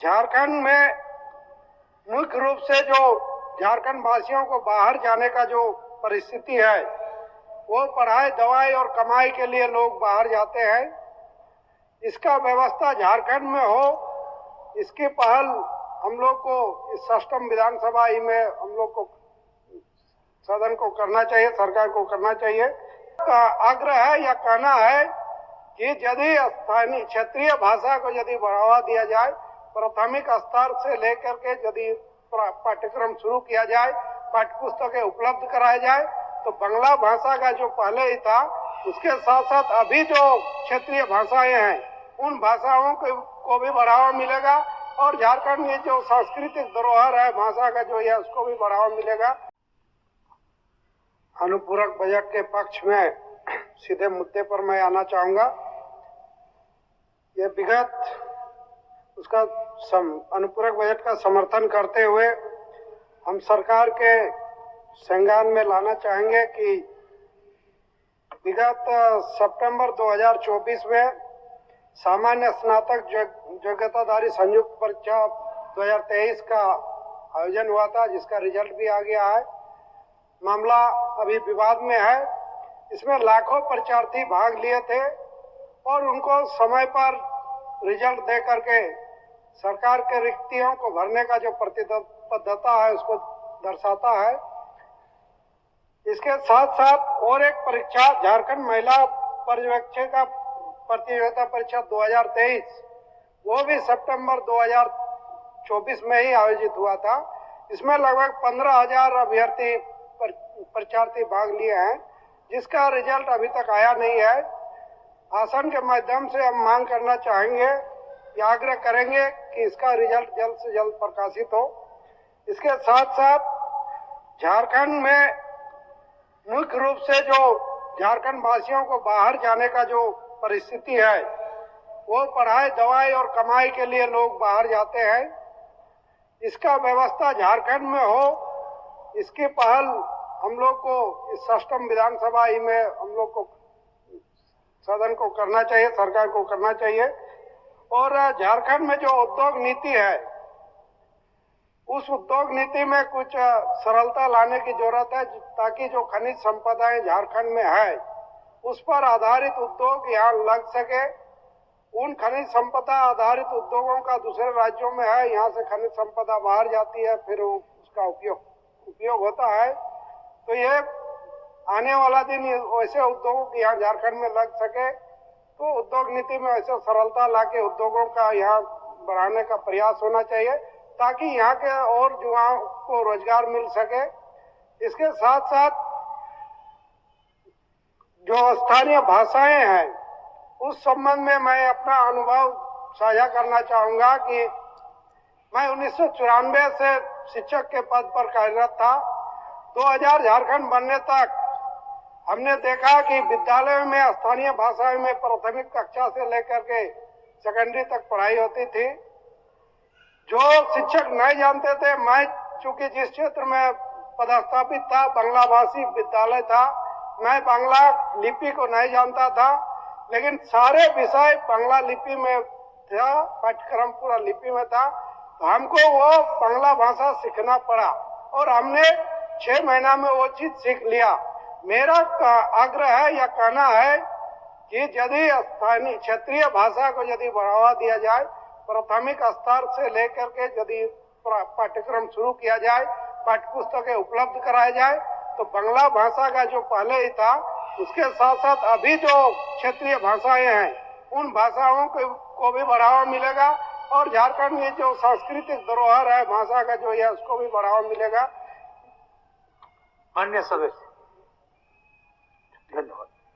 झारखंड में मुख्य रूप से जो झारखंड वासियों को बाहर जाने का जो परिस्थिति है, वो पढ़ाई दवाई और कमाई के लिए लोग बाहर जाते हैं। इसका व्यवस्था झारखंड में हो, इसकी पहल हम लोग को इस सष्टम विधानसभा ही में हम लोग को सदन को करना चाहिए, सरकार को करना चाहिए। आग्रह है या कहना है कि यदि स्थानीय क्षेत्रीय भाषा को यदि बढ़ावा दिया जाए, प्राथमिक स्तर से लेकर के यदि पाठ्यक्रम शुरू किया जाए, पाठ्य पुस्तकें उपलब्ध कराई जाए, तो बांग्ला भाषा का जो पहले ही था, उसके साथ साथ अभी जो क्षेत्रीय भाषाएं हैं, उन भाषाओं को भी बढ़ावा मिलेगा और झारखंड में जो सांस्कृतिक धरोहर है भाषा का जो है, उसको भी बढ़ावा मिलेगा। अनुपूरक बजट के पक्ष में सीधे मुद्दे पर मैं आना चाहूंगा। ये विगत उसका अनुपूरक बजट का समर्थन करते हुए हम सरकार के संज्ञान में लाना चाहेंगे कि विगत सितंबर 2024 में सामान्य स्नातक योग्यताधारी संयुक्त परीक्षा 2023 का आयोजन हुआ था, जिसका रिजल्ट भी आ गया है। मामला अभी विवाद में है। इसमें लाखों परीक्षार्थी भाग लिए थे और उनको समय पर रिजल्ट दे करके सरकार के रिक्तियों को भरने का जो प्रतिबद्धता है उसको दर्शाता है। इसके साथ साथ और एक परीक्षा झारखंड महिला पर्यवेक्षिका प्रतियोगिता परीक्षा 2023, वो भी सितंबर 2024 में ही आयोजित हुआ था। इसमें लगभग 15,000 अभ्यर्थी परीक्षार्थी भाग लिए हैं, जिसका रिजल्ट अभी तक आया नहीं है। आसन के माध्यम से हम मांग करना चाहेंगे या आग्रह करेंगे कि इसका रिजल्ट जल्द से जल्द प्रकाशित हो। इसके साथ साथ झारखंड में मुख्य रूप से जो झारखंड वासियों को बाहर जाने का जो परिस्थिति है, वो पढ़ाई दवाई और कमाई के लिए लोग बाहर जाते हैं। इसका व्यवस्था झारखंड में हो, इसकी पहल हम लोग को इस सष्टम विधानसभा ही में हम लोग को सदन को करना चाहिए, सरकार को करना चाहिए। और झारखंड में जो उद्योग नीति है, उस उद्योग नीति में कुछ सरलता लाने की जरूरत है, ताकि जो खनिज संपदाएं झारखंड में है उस पर आधारित उद्योग यहाँ लग सके। उन खनिज संपदा आधारित उद्योगों का दूसरे राज्यों में है, यहाँ से खनिज संपदा बाहर जाती है, फिर उसका उपयोग होता है। तो ये आने वाला दिन वैसे उद्योगों की यहाँ झारखंड में लग सके, तो उद्योग नीति में ऐसे सरलता लाके उद्योगों का यहाँ बढ़ाने का प्रयास होना चाहिए, ताकि यहाँ के और युवाओं को रोजगार मिल सके। इसके साथ साथ जो स्थानीय भाषाएं हैं, उस संबंध में मैं अपना अनुभव साझा करना चाहूंगा कि मैं 1994 से शिक्षक के पद पर कार्यरत था। 2000 झारखंड बनने तक हमने देखा कि विद्यालयों में स्थानीय भाषाओं में प्राथमिक कक्षा से लेकर के सेकेंडरी तक पढ़ाई होती थी। जो शिक्षक नहीं जानते थे, मैं चूंकि जिस क्षेत्र में पदस्थापित था बांग्ला भाषी विद्यालय था, मैं बांग्ला लिपि को नहीं जानता था, लेकिन सारे विषय बांग्ला लिपि में था, पाठ्यक्रम पूरा लिपि में था। तो हमको वो बांग्ला भाषा सीखना पड़ा और हमने 6 महीना में वो चीज सीख लिया। मेरा आग्रह है या कहना है कि यदि स्थानीय क्षेत्रीय भाषा को यदि बढ़ावा दिया जाए, प्राथमिक स्तर से लेकर के यदि पाठ्यक्रम शुरू किया जाए, पाठ्य पुस्तकें उपलब्ध कराई जाए, तो बांग्ला भाषा का जो पहले ही था, उसके साथ साथ अभी जो क्षेत्रीय भाषाएं हैं, उन भाषाओं को भी बढ़ावा मिलेगा और झारखंड में जो सांस्कृतिक धरोहर है भाषा का जो है, उसको भी बढ़ावा मिलेगा। माननीय सदस्य, धन्यवाद।